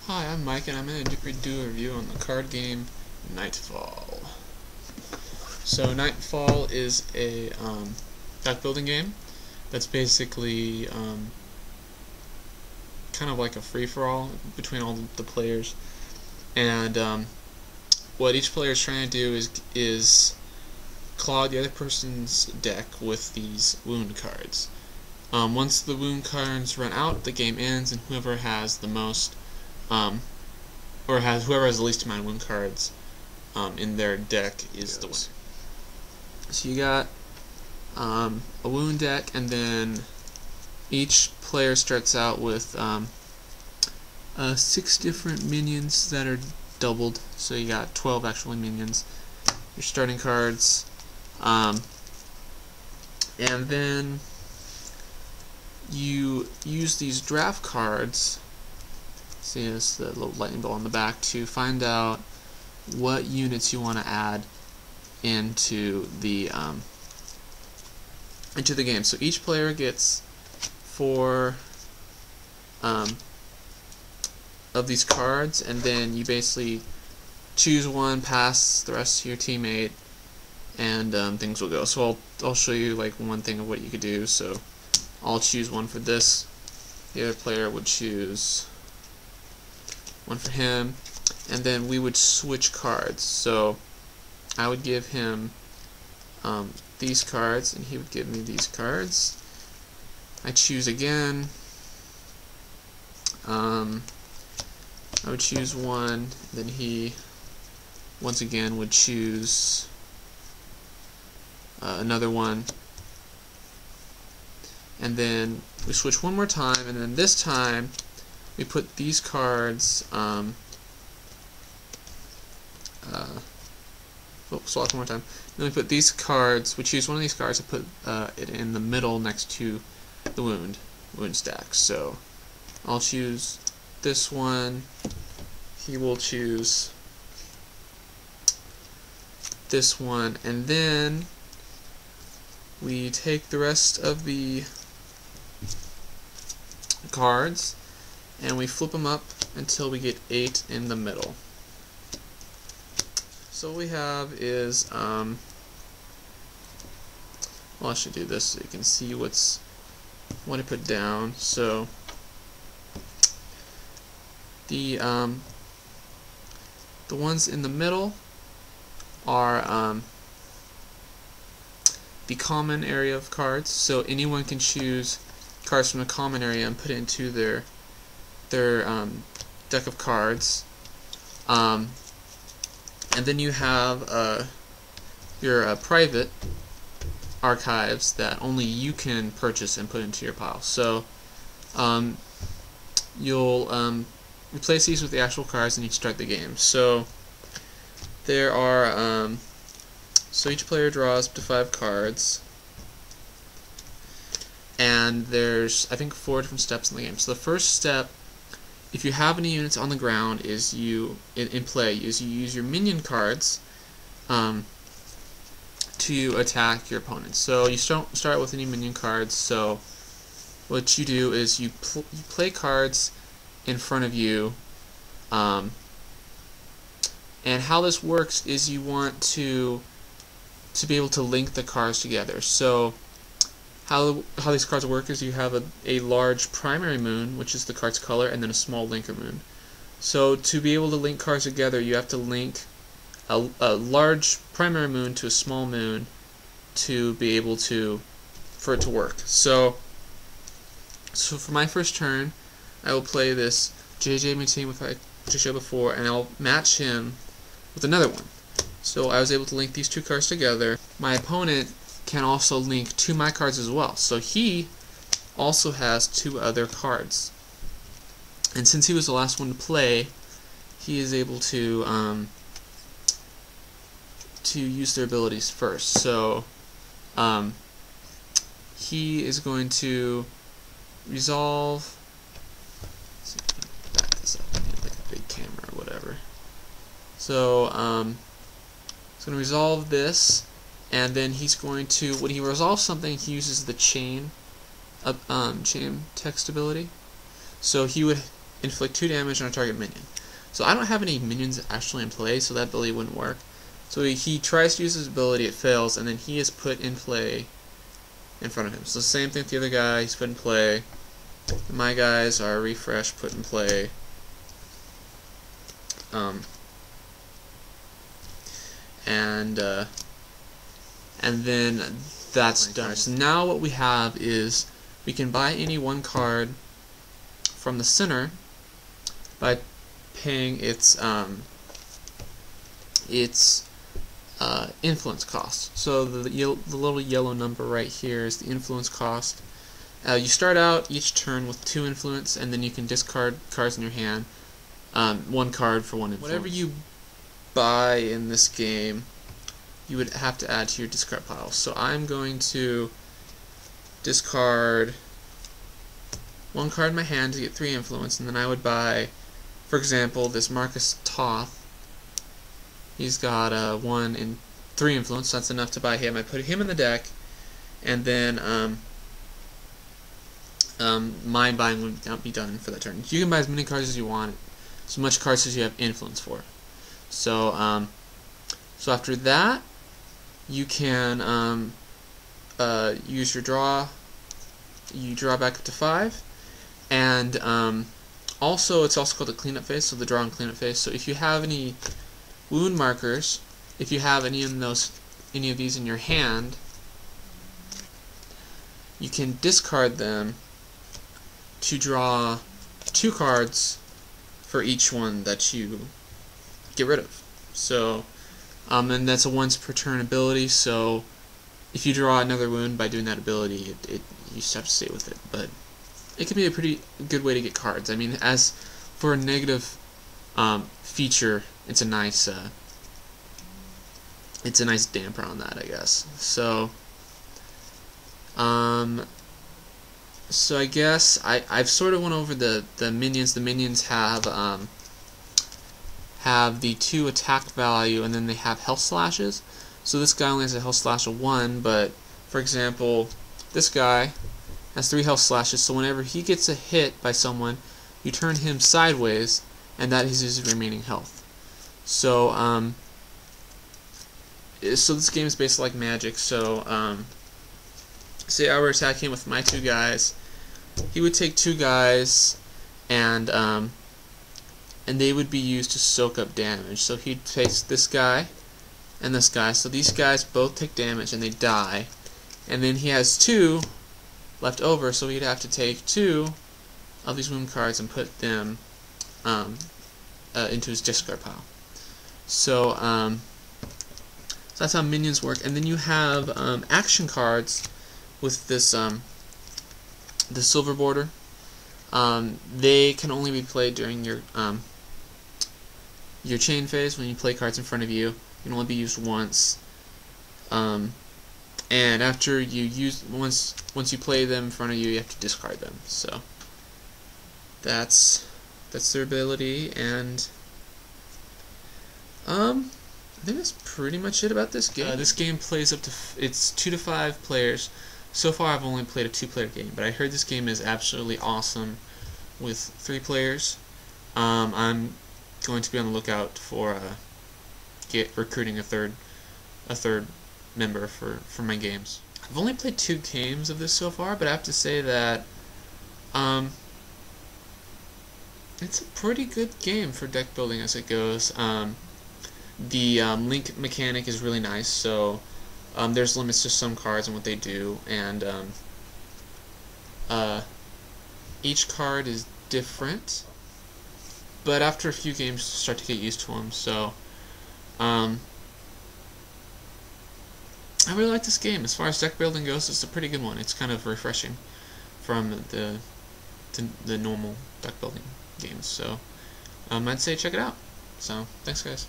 Hi, I'm Mike, and I'm going to do a review on the card game Nightfall. So Nightfall is a deck building game that's basically kind of like a free-for-all between all the players. And what each player is trying to do is clog the other person's deck with these wound cards. Once the wound cards run out, the game ends, and whoever has the most whoever has the least amount of wound cards in their deck is the winner. So you got a wound deck, and then each player starts out with 6 different minions that are doubled. So you got 12 actual minions. Your starting cards, and then you use these draft cards. See this, the little lightning bolt on the back, to find out what units you want to add into the game. So each player gets 4 of these cards, and then you basically choose one, pass the rest to your teammate, and things will go. So I'll show you like one thing of what you could do. So I'll choose one for this. The other player would choose one for him, and then we would switch cards. So I would give him these cards, and he would give me these cards. I choose again. I would choose one, then he once again would choose another one, and then we switch one more time, and then this time we put these cards swap one more time. Then we put these cards, we choose one of these cards and put it in the middle next to the wound stack. So I'll choose this one, he will choose this one, and then we take the rest of the cards and we flip them up until we get 8 in the middle. So what we have is, well, I should do this so you can see what I put down. So the ones in the middle are the common area of cards. So anyone can choose cards from the common area and put it into their deck of cards. And then you have your private archives that only you can purchase and put into your pile. So you'll replace these with the actual cards and you start the game. So there are so each player draws up to 5 cards, and there's, I think, 4 different steps in the game. So the first step, if you have any units on the ground, is you use your minion cards to attack your opponents. So you don't start with any minion cards. So what you do is you play cards in front of you, and how this works is you want to be able to link the cards together. So how these cards work is you have a large primary moon, which is the card's color, and then a small linker moon. So to be able to link cards together, you have to link a large primary moon to a small moon to be able for it to work. So for my first turn, I will play this JJ team with I just showed before, and I'll match him with another one. So I was able to link these 2 cards together. My opponent can also link 2 of my cards as well. So he also has 2 other cards. And since he was the last one to play, he is able to use their abilities first. So he is going to resolve. Let's see if I can back this up. I need like a big camera or whatever. So he's going to resolve this, and then he's going to, when he resolves something, he uses the chain text ability. So he would inflict 2 damage on a target minion. So I don't have any minions actually in play, so that ability wouldn't work. So he tries to use his ability, it fails, and then he is put in play in front of him. So same thing with the other guy, he's put in play. My guys are refresh, put in play. And then that's done. So now what we have is we can buy any one card from the center by paying its influence cost. So the little yellow number right here is the influence cost. You start out each turn with 2 influence, and then you can discard cards in your hand. 1 card for 1 influence. Whatever you buy in this game, you would have to add to your discard pile. So I'm going to discard 1 card in my hand to get 3 influence, and then I would buy, for example, this Marcus Toth. He's got 1 and 3 influence, so that's enough to buy him. I put him in the deck, and then my buying would not be done for that turn. You can buy as many cards as you want, as much cards as you have influence for. So so after that, you can use your draw. You draw back up to 5, and also it's also called the cleanup phase. So the draw and cleanup phase. So if you have any wound markers, if you have any of these in your hand, you can discard them to draw 2 cards for each one that you get rid of. So and that's a once per turn ability, so if you draw another wound by doing that ability, you just have to stay with it. But it can be a pretty good way to get cards. I mean, as for a negative feature, it's a nice damper on that, I guess. So so I guess I've sort of went over the minions. The minions have the 2 attack value, and then they have health slashes. So this guy only has a health slash of 1, but for example, this guy has 3 health slashes, so whenever he gets a hit by someone, you turn him sideways, and that is his remaining health. So so this game is basically like Magic. So say I were attacking with my 2 guys, he would take 2 guys, and they would be used to soak up damage. So he'd face this guy and this guy. So these guys both take damage and they die. And then he has 2 left over, so he'd have to take 2 of these wound cards and put them into his discard pile. So, so that's how minions work. And then you have action cards with this the silver border. They can only be played during your chain phase. When you play cards in front of you, can only be used once. And after you use once you play them in front of you, you have to discard them. So that's their ability, and I think that's pretty much it about this game. This game plays up to it's 2 to 5 players. So far, I've only played a 2-player game, but I heard this game is absolutely awesome with 3 players. I'm going to be on the lookout for recruiting a third member for my games. I've only played 2 games of this so far, but I have to say that it's a pretty good game for deck building as it goes. The link mechanic is really nice, so there's limits to some cards and what they do, and each card is different, but after a few games you start to get used to them. So I really like this game. As far as deck building goes, it's a pretty good one. It's kind of refreshing from the normal deck building games. So I'd say check it out. So thanks, guys.